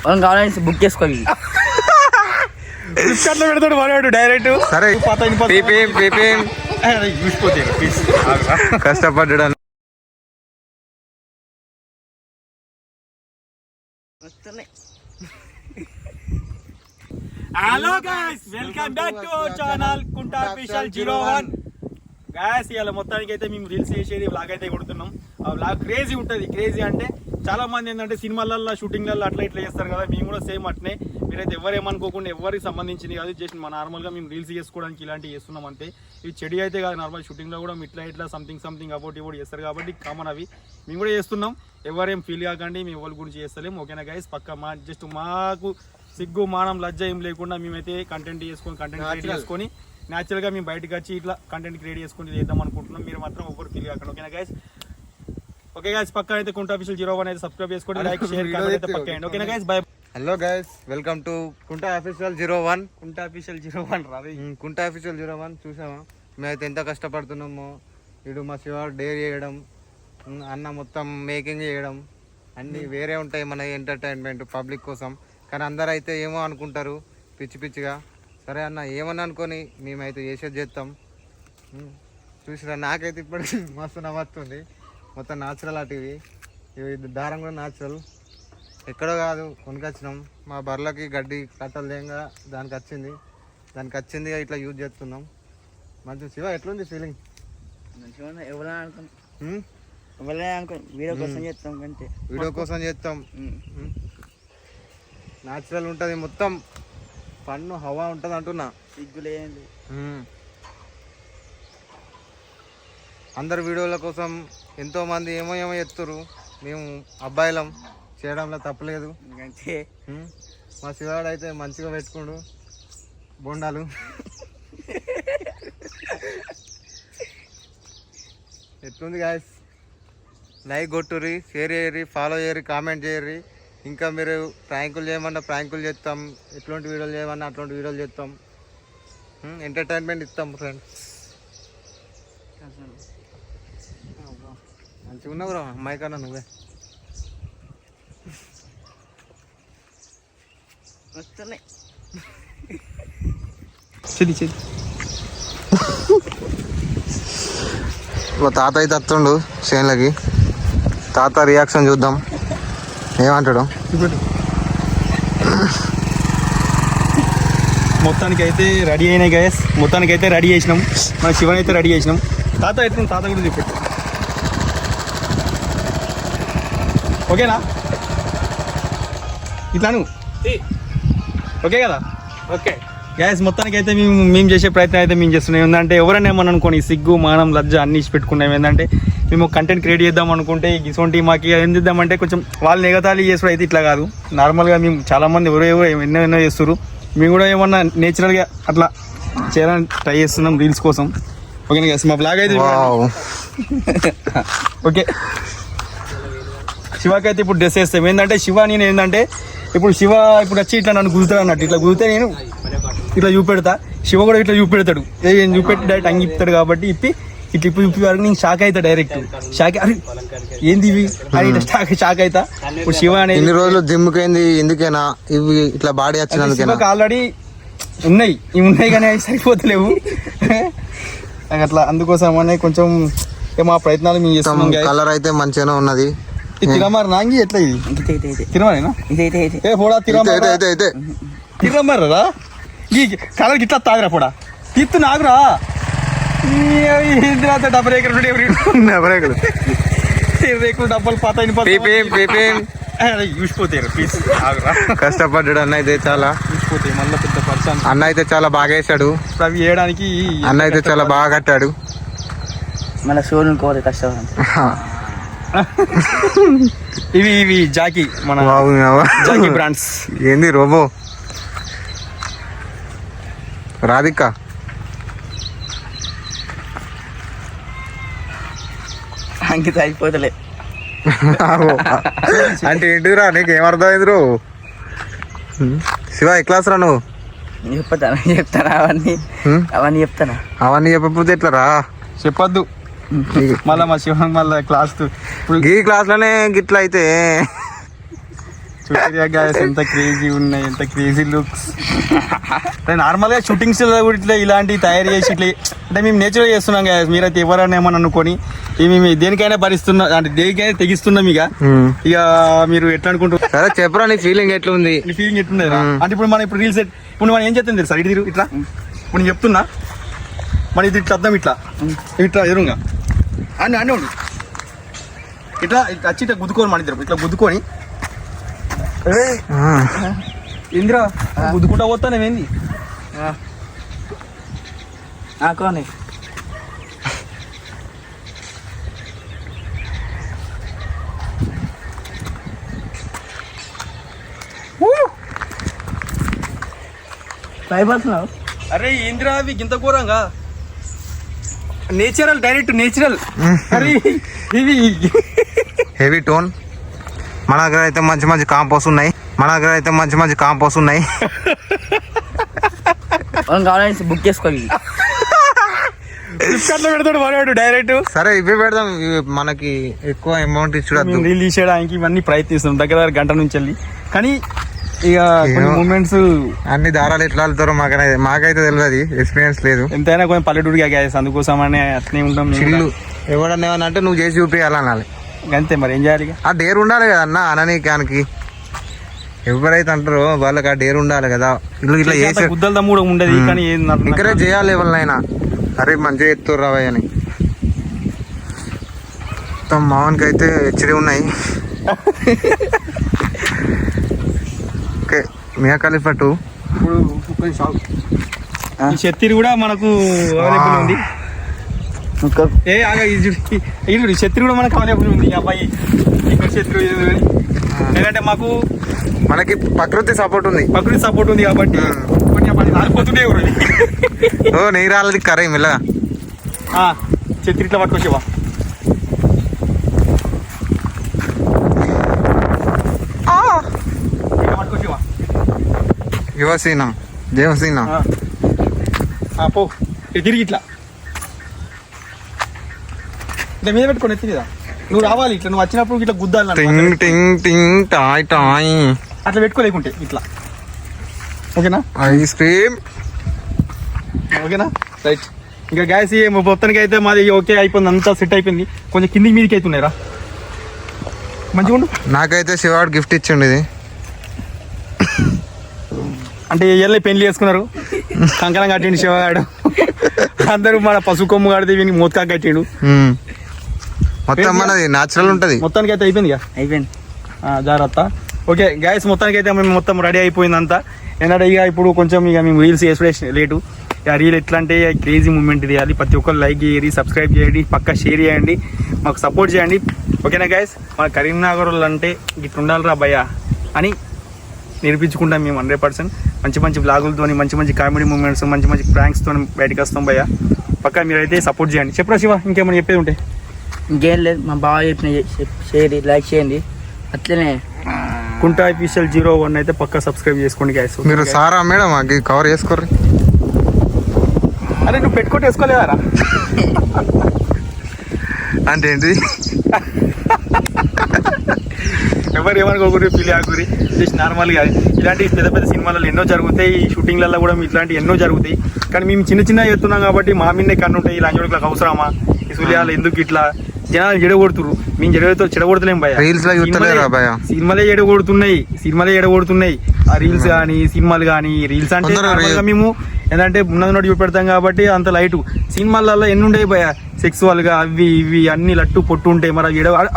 కావాలని బుక్ చేసుకోవాలి. ఫ్లిప్కార్ట్లో పెడతాడు వాడు డైరెక్ట్. సరే కష్టపడ్డాడు. Hello guys, welcome back to our channel కుంటా ఆఫీషియల్ 01. గాయస్ ఇవాళ మొత్తానికి అయితే మేము రీల్స్ చేసేది వ్లాగ్ అయితే కొడుతున్నాం. ఆ వ్లాగ్ క్రేజీ ఉంటుంది. క్రేజీ అంటే చాలా మంది ఏంటంటే సినిమాలలో షూటింగ్లలో అట్లా ఇట్లా చేస్తారు కదా, మేము కూడా సేమ్ అట్నే. మీరైతే ఎవరేమనుకోకుండా ఎవరికి సంబంధించింది కాదు, జస్ట్ మన నార్మల్గా మేము రీల్స్ చేసుకోవడానికి ఇలాంటివి చేస్తున్నాం అంతే. ఇవి చెడి అయితే కాదు, నార్మల్ షూటింగ్లో కూడా ఇట్లా సంథింగ్ అబౌట్ చేస్తారు కాబట్టి కామన్ అవి మేము కూడా చేస్తున్నాం. ఎవరేం ఫీల్ కాకండి, మేము ఎవరి గురించి చేస్తలేం. ఓకేనా గైస్, పక్క జస్ట్ మాకు సిగ్గు మానం లజ్జ ఏం లేకుండా మేమైతే కంటెంట్ క్రియేట్ చేసుకొని న్యాచురల్గా మేము బయటకు వచ్చి ఇట్లా కంటెంట్ క్రియేట్ చేసుకుని చేద్దాం అనుకుంటున్నాం. మీరు మాత్రం ఎవరు ఫీల్ కాకండి. ఓకేనా గైస్? ఓకే గైస్, పక్క అయితే కుంటా ఆఫీషియల్ 01 అయితే సబ్స్క్రైబ్ చేసుకోండి, లైక్ షేర్ కామెంట్ అయితే పక్కండి. ఓకేనా guys? By. Hello guys, welcome to కుంటా ఆఫీషియల్ 01. కుంటా ఆఫీషియల్ 01 రావి. కుంటా ఆఫీషియల్ 01 చూసామా? మేమైతే ఎంత కష్టపడుతున్నామో. ఇటు మా శివ డేర్ చేయడం, అన్న మొత్తం మేకింగ్ చేయడం అన్నీ వేరే ఉంటాయి మన ఎంటర్టైన్మెంట్ పబ్లిక్ కోసం. కానీ అందరూ అయితే ఏమో అనుకుంటారు పిచ్చిగా. సరే అన్న ఏమన్నా అనుకొని మేమైతే చేసేది చేస్తాం. చూసిరా, నాకైతే ఇప్పటికి మస్తు నవ్వుతుంది. మొత్తం న్యాచురల్ అటువి. ఇవి దారం కూడా న్యాచురల్, ఎక్కడో కాదు కొనుకొచ్చినాం. మా బర్రెలకి గడ్డి కట్టలు తేంగా దానికి వచ్చింది ఇట్లా యూజ్ చేస్తున్నాం. మంచి శివ, ఎట్లుంది ఫీలింగ్? వీడియో కోసం చేస్తాం. న్యాచురల్ ఉంటుంది, మొత్తం పన్ను హవా ఉంటుంది అంటున్నా. సిగ్గులేండి. అందరు వీడియోల కోసం ఎంతో మంది ఏమో చేస్తారు. మేము అబ్బాయిలం, చేయడంలో తప్పలేదు. మా శివాడు అయితే మంచిగా పెట్టుకోండు బొండాలు. ఎట్లుంది గాయస్? లైక్ కొట్టుర్రి, షేర్ చేయర్రి, ఫాలో చేయర్రి, కామెంట్ చేయర్రి. ఇంకా మీరు ప్రాంకులు చేయమన్నా ప్రాంకులు చేస్తాం, ఎట్లాంటి వీడియోలు చేయమన్నా అట్లాంటి వీడియోలు చేస్తాం. ఎంటర్టైన్మెంట్ ఇస్తాం ఫ్రెండ్స్. మంచిగా ఉన్నావు రా అమ్మాయి కన్నా నువ్వే. తాత అయితే వస్తుండు చేనులకి. తాత రియాక్షన్ చూద్దాం ఏమంటాడు. మొత్తానికి అయితే రెడీ అయినాయి గైస్. మొత్తానికి అయితే రెడీ చేసినాం. మన శివన్ అయితే రెడీ చేసినాం. తాత ఎట్లా, తాత కూడా చూపెట్టు. ఓకేనా ఇట్లాను? ఓకే కదా? ఓకే గ్యాస్, మొత్తానికి అయితే మేము చేసే ప్రయత్నం అయితే మేము చేస్తున్నాం. ఏంటంటే ఎవరైనా ఏమన్నా అనుకోని సిగ్గు మానం లజ్జ అన్ని పెట్టుకున్నాం. ఏంటంటే మేము కంటెంట్ క్రియేట్ చేద్దాం అనుకుంటే ఇటువంటి మాకు ఏం చేద్దామంటే కొంచెం వాళ్ళు ఎగతాళి చేసుడు అయితే ఇట్లా కాదు. నార్మల్గా మేము చాలామంది ఎవరో ఎన్నో చేస్తారు. మేము కూడా ఏమన్నా నేచురల్గా అట్లా చేయాలని ట్రై చేస్తున్నాం రీల్స్ కోసం. ఓకేనా గ్యాస్? మా బ్లాగ్ అయితే ఓకే. శివకి అయితే ఇప్పుడు డ్రెస్ వేస్తాం. ఏంటంటే నేను ఏంటంటే ఇప్పుడు వచ్చి ఇట్లా నన్ను గుర్తాడు అన్నట్టు. ఇట్లా గురితే నేను ఇట్లా చూపెడతా, శివ కూడా ఇట్లా చూపెడతాడు. చూపెట్టి డైరెక్ట్ అంగి ఇప్పుతాడు కాబట్టి ఇట్లా ఇప్పి వరకు నేను షాక్ అవుతా. డైరెక్ట్ షాక్, అరే ఏంది ఇవి అని ఇట్లా షాక్ అవుతా. ఇప్పుడు శివ అనేది ఇన్ని రోజులు జిమ్కి అయింది ఎందుకేనా ఇవి ఇట్లా బాడీ వచ్చినందుకు? ఆల్రెడీ ఉన్నాయి కానీ అవి సరిపోతలేవు అట్లా. అందుకోసం అనే కొంచెం మా ప్రయత్నాలు మేము చేస్తున్నాం. కలర్ అయితే మంచిగానే ఉన్నది. తిరమర్ నాంగి ఎట్లా ఇది తిరమరేనా? ఏ పోడా తిరమర్రా ఈ కలర్ గిట్లా తాగరా పోడా తిత్తు నాగురా. డబ్బులు పాతాయి చూసిపోతారు. ప్లీజ్ కష్టపడ్డాడు అన్న అయితే చాలా. చూసిపోతాయి మళ్ళీ పెద్ద పర్సన్. అన్న అయితే చాలా బాగా వేసాడు. అవి వేయడానికి అన్న అయితే చాలా బాగా కట్టాడు. మళ్ళీ షోరూమ్ కోరి కష్టం. ఇవి జాకీ, మన జాకీ బ్రాండ్స్. ఏంది రోబో రాధిక? అంకిత అయిపోతలే అంటే ఏంటిరా నీకు ఏమర్థమైంది రో? శివ ఏ క్లాస్ రా నువ్వు? చెప్తానా అవన్నీ చెప్తానా? అవన్నీ చెప్పకపోతే ఎట్లా రా? చెప్పొద్దు మళ్ళా మా శివ మళ్ళీ క్లాస్ ఈ క్లాస్ లోనే గిట్లా అయితే ఎంత క్రేజీ ఉన్నాయి, ఎంత క్రేజీ లుక్స్. నార్మల్ గా షూటింగ్స్ కూడా ఇట్లా ఇలాంటి తయారు చేసి ఇట్లా అంటే మేము నేచురల్ చేస్తున్నాం కదా, మీరైతే ఎవరైనా ఏమని అనుకొని మేము దేనికైనా భరిస్తున్నాం అంటే దేనికైనా తెగిస్తున్నాం. ఇక మీరు ఎట్లా అనుకుంటారు? సరే చెప్పరా నీ ఫీలింగ్ ఎట్లా ఉంది? నీ ఫీలింగ్ ఎట్లుంది అంటే ఇప్పుడు మనం ఇప్పుడు రీల్స్ ఇప్పుడు మనం ఏం చేస్తాం తెలుసా? ఇటు ఇట్లా ఇప్పుడు నేను చెప్తున్నా, మన ఇది ఇట్లా అర్థం ఇట్లా ఇట్లా ఎదురుగా అని అని ఉండు ఇట్లా వచ్చి ఇట్లా గుద్దుకొని మన ఇద్దరు ఇట్లా గుద్దుకొని ఇందిరా గుద్దుకుంటా పోతానేమేంది కోని భయపడుతున్నావు? అరే ఇందిరా అవి గింత ఘోరంగా నేచురల్ డైరెక్ట్ నేచురల్. అరే ఇది హెవీ టోన్. మన దగ్గర అయితే మంచి మంచి కాంపోస్ ఉన్నాయి, కావాలని బుక్ చేసుకోవాలి. ఫ్లిప్కార్ట్ లో పెడతాడు వాడు డైరెక్ట్. సరే ఇవి పెడదాం, మనకి ఎక్కువ అమౌంట్ ఇచ్చడం రిలీజ్ చేయడానికి ఇవన్నీ ప్రయత్నిస్తున్నాం దగ్గర గంట నుంచి వెళ్ళి. కానీ ఇక కొన్ని మూమెంట్స్ అన్ని దారాలు ఎట్లా వెళ్తారో మాకైతే తెలియదు, ఎక్స్పీరియన్స్ లేదు. ఎంతైనా కొంచెం పల్లెటూరుగా గ్యాస్ అందుకోసం అనే అట్నే ఉంటాం. చిల్లు ఎవడన్నా ఏమన్నా అంటే నువ్వు చేసి చూపించాలనాలి అంతే. మరి ఏం చేయాలి? ఆ డేర్ ఉండాలి కదా అన్న అననీకానికి. ఎవరైతే అంటారో వాళ్ళకి ఆ డేర్ ఉండాలి కదా. ఇట్లా చేసే గుద్దల దమ్ము కూడా ఉండదు. కానీ ఎంకరేజ్ చేయాలి ఎవరినైనా. అరే మంచిగా ఎత్తురు రావయ్య అని. మావన్కి అయితే హెచ్చరి ఉన్నాయి. ఓకే మియా ఖలీఫా 2 ఇప్పుడు శత్రి కూడా మనకు అవైలబుల్ ఉంది. ఇది శత్రి కూడా మనకు అవైలబుల్ ఉంది. అబ్బాయి ఇక్కడ శత్రు ఎందుకంటే మనకి ప్రకృతి సపోర్ట్ ఉంది కాబట్టి కొంచెం రాలిపోతుండే నెయ్యి రాలది కరే మెల్లగా శత్రి ఇట్లా పట్టుకొచ్చేవా. యువసీనం దేవసీనం పో తిరిగి ఇట్లా ఇట్లా మీద పెట్టుకొని ఎత్తి కదా నువ్వు రావాలి. ఇట్లా నువ్వు వచ్చినప్పుడు ఇట్లా గుద్దాలి. టింగ్ టింగ్ టింగ్ టాయ్ టాయ్ అట్లా పెట్టుకోలేకుంటే ఇట్లా. ఓకేనా? Ice cream. ఓకేనా? రైట్. ఇంకా గ్యాస్ మొత్తానికి అయితే మాది ఓకే అయిపోయింది, అంతా సెట్ అయిపోయింది. కొంచెం కిందికి మీదకి అవుతున్నాయిరా మంచిగా ఉండు. నాకైతే శివాడు గిఫ్ట్ ఇచ్చిండు ఇది. అంటే ఎల్లు పెళ్లి చేసుకున్నారు, కంకణం కట్టిండు శివగాడు. అందరూ మన పసుపు కొమ్ము కడితే వీనికి మూతకా కట్టిండు. మొత్తం మనది న్యాచురల్ ఉంటుంది. మొత్తానికి అయితే అయిపోయింది జాగ్రత్త. ఓకే గ్యాస్ మొత్తానికి అయితే మేము మొత్తం రెడీ అయిపోయింది అంతా. ఏంటంటే ఇక ఇప్పుడు కొంచెం ఇక మేము రీల్స్ చేసుకునే లేటు. ఇక రీల్ ఎట్లా అంటే క్రేజీ మూమెంట్ చేయాలి. ప్రతి ఒక్కరు లైక్ చేయండి, సబ్స్క్రైబ్ చేయండి, పక్కా షేర్ చేయండి, మాకు సపోర్ట్ చేయండి. ఓకేనా గ్యాస్? మన కరీంనగర్ అంటే ఇట్లా ఉండాలిరా భయ్య అని నేర్పించుకుంటాం మేము 100%. మంచి మంచి బ్లాగులతో, మంచి మంచి కామెడీ మూమెంట్స్, మంచి మంచి ప్రాంక్స్తో బయటకు వస్తాం భయ్య. పక్కా మీరైతే సపోర్ట్ చేయండి. చెప్పరా శివ, ఇంకేమైనా చెప్పేది ఉంటే? ఇంకేం లేదు, మా బాగా చెప్పిన షేర్ లైక్ చేయండి. అట్లనే కుంటా అఫీషియల్ 01 అయితే పక్కా సబ్స్క్రైబ్ చేసుకోండి గ్యాస్. మీరు సారా మేడం కవర్ చేసుకోర్రి. అరే నువ్వు పెట్టుకుంటే వేసుకోలేదారా అంటే ఏంటి? ఎవరు ఏమనుకోకూరి ఫీల్ ఆగురి. జస్ట్ నార్మల్గా ఇలాంటి పెద్ద పెద్ద సినిమాలలో ఎన్నో జరుగుతాయి, ఈ షూటింగ్లలో కూడా ఇట్లాంటి ఎన్నో జరుగుతాయి. కానీ మేము చిన్న చిన్న చేస్తున్నాం కాబట్టి మా మీదే కన్ను ఉంటాయి. ఇలా జోడుకులకు అవసరమా? ఈ సూర్యాలు ఎందుకు ఇట్లా జనాలు చెడగొడుతురు? మేము చెడగొడతలేం భయ. సినిమాలే చెడగొడుతున్నాయి. ఆ రీల్స్ కానీ సినిమాలు కానీ. రీల్స్ అంటే మేము ఏంటంటే ఉన్నది చూపెడతాం కాబట్టి అంత లైట్. సినిమాలలో ఎన్ని ఉండేవి భయ, సెక్సువల్ గా అవి ఇవి అన్ని లట్టు పొట్టు ఉంటాయి. మరి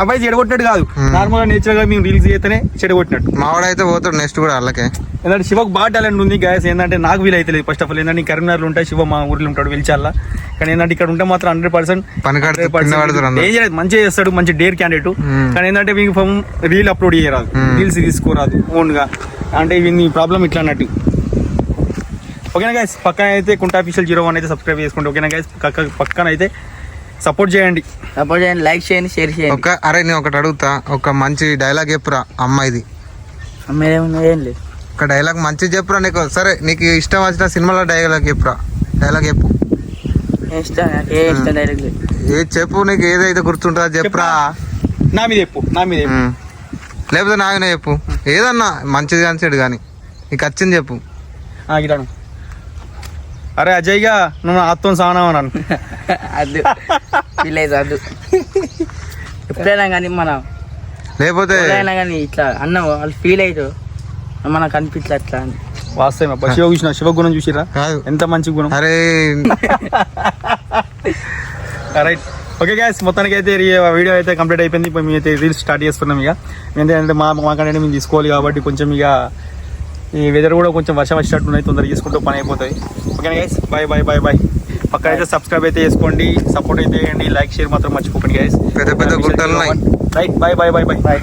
అవి చెడగొట్టినట్టు కాదు, నార్మల్ గా నేచురల్ గా మేము రీల్స్ చేస్తేనే చెడగొట్టినట్టు. మావాడైతే పోతాడు నెక్స్ట్ కూడా అలాగే. ఏంటంటే శివకు బాగా టాలెంట్ ఉంది గ్యాస్. ఏంటంటే నాకు వీలు అయితే లేదు. ఫస్ట్ ఆఫ్ ఆల్ ఏంటంటే కరీంనగర్లో ఉంటాయి, శివ మా ఊర్లో ఉంటాడు వెలిచాల. కానీ ఏంటంటే ఇక్కడ ఉంటే మాత్రం 100% మంచిగా చేస్తాడు, మంచి డేర్ క్యాండిడేట్. కానీ ఏంటంటే మీకు రీల్ అప్లోడ్ చేయరాదు, రీల్స్ తీసుకోరాదు ఓన్ గా. అంటే ఇవి ప్రాబ్లం ఇట్లా అన్నట్టు. ఓకేనా గైస్? పక్కన అయితే కుంటా అఫీషియల్ 01 అయితే సబ్స్క్రైబ్ చేసుకోండి. ఓకేనా గైస్? పక్కన అయితే సపోర్ట్ చేయండి, లైక్ చేయండి, షేర్ చేయండి. అరే నేను ఒకటి అడుగుతా, ఒక మంచి డైలాగ్ చెప్పురా అమ్మాయిది. ఏం లేదు, ఒక డైలాగ్ మంచి చెప్పురా నీకు. సరే నీకు ఇష్టం వచ్చిన సినిమాలో డైలాగ్ చెప్పురా. డైలాగ్ చెప్పు. ఏ చెప్పు, నీకు ఏదైతే గుర్తుంటుందో చెప్పురా. నా మీద చెప్పు, లేకపోతే నా మీద చెప్పు. ఏదన్నా మంచిది కానీ చెడు కానీ నీకు వచ్చింది చెప్పు. గిటాను అరే అజయ్గా నువ్వు ఆత్తో సావనావు అన్నాను. అద్దు విలేజ్ అద్దు. ఎప్పుడైనా కానీ మనం లేకపోతే ఎవరైనా కానీ ఇట్లా అన్న వాళ్ళు ఫీల్ అవుతారు మనకు అనిపించలే అట్లా అని. వాస్తవం అబ్బా. శివ చూసిన శివగుణం చూసిరా కాదు ఎంత మంచి గుణం. అరే రైట్ ఓకే గైస్, మొత్తానికి అయితే వీడియో అయితే కంప్లీట్ అయిపోయింది. ఇప్పుడు మేమైతే రీల్స్ స్టార్ట్ చేస్తున్నాం. ఇక ఎందుకంటే మాకంటే మేము తీసుకోవాలి కాబట్టి కొంచెం ఇక ఈ వెదర్ కూడా కొంచెం వర్షం వచ్చేటట్టు ఉన్నాయి, తొందరగా చేసుకుంటూ పని అయిపోతుంది. Okay guys, bye bye bye bye. పక్కన అయితే సబ్స్క్రైబ్ అయితే చేసుకోండి, సపోర్ట్ అయితే చేయండి, లైక్ షేర్ మాత్రం మర్చిపోకండి గైస్. పెద్ద పెద్ద గుంటలు ఉన్నాయి. Right, bye bye bye bye.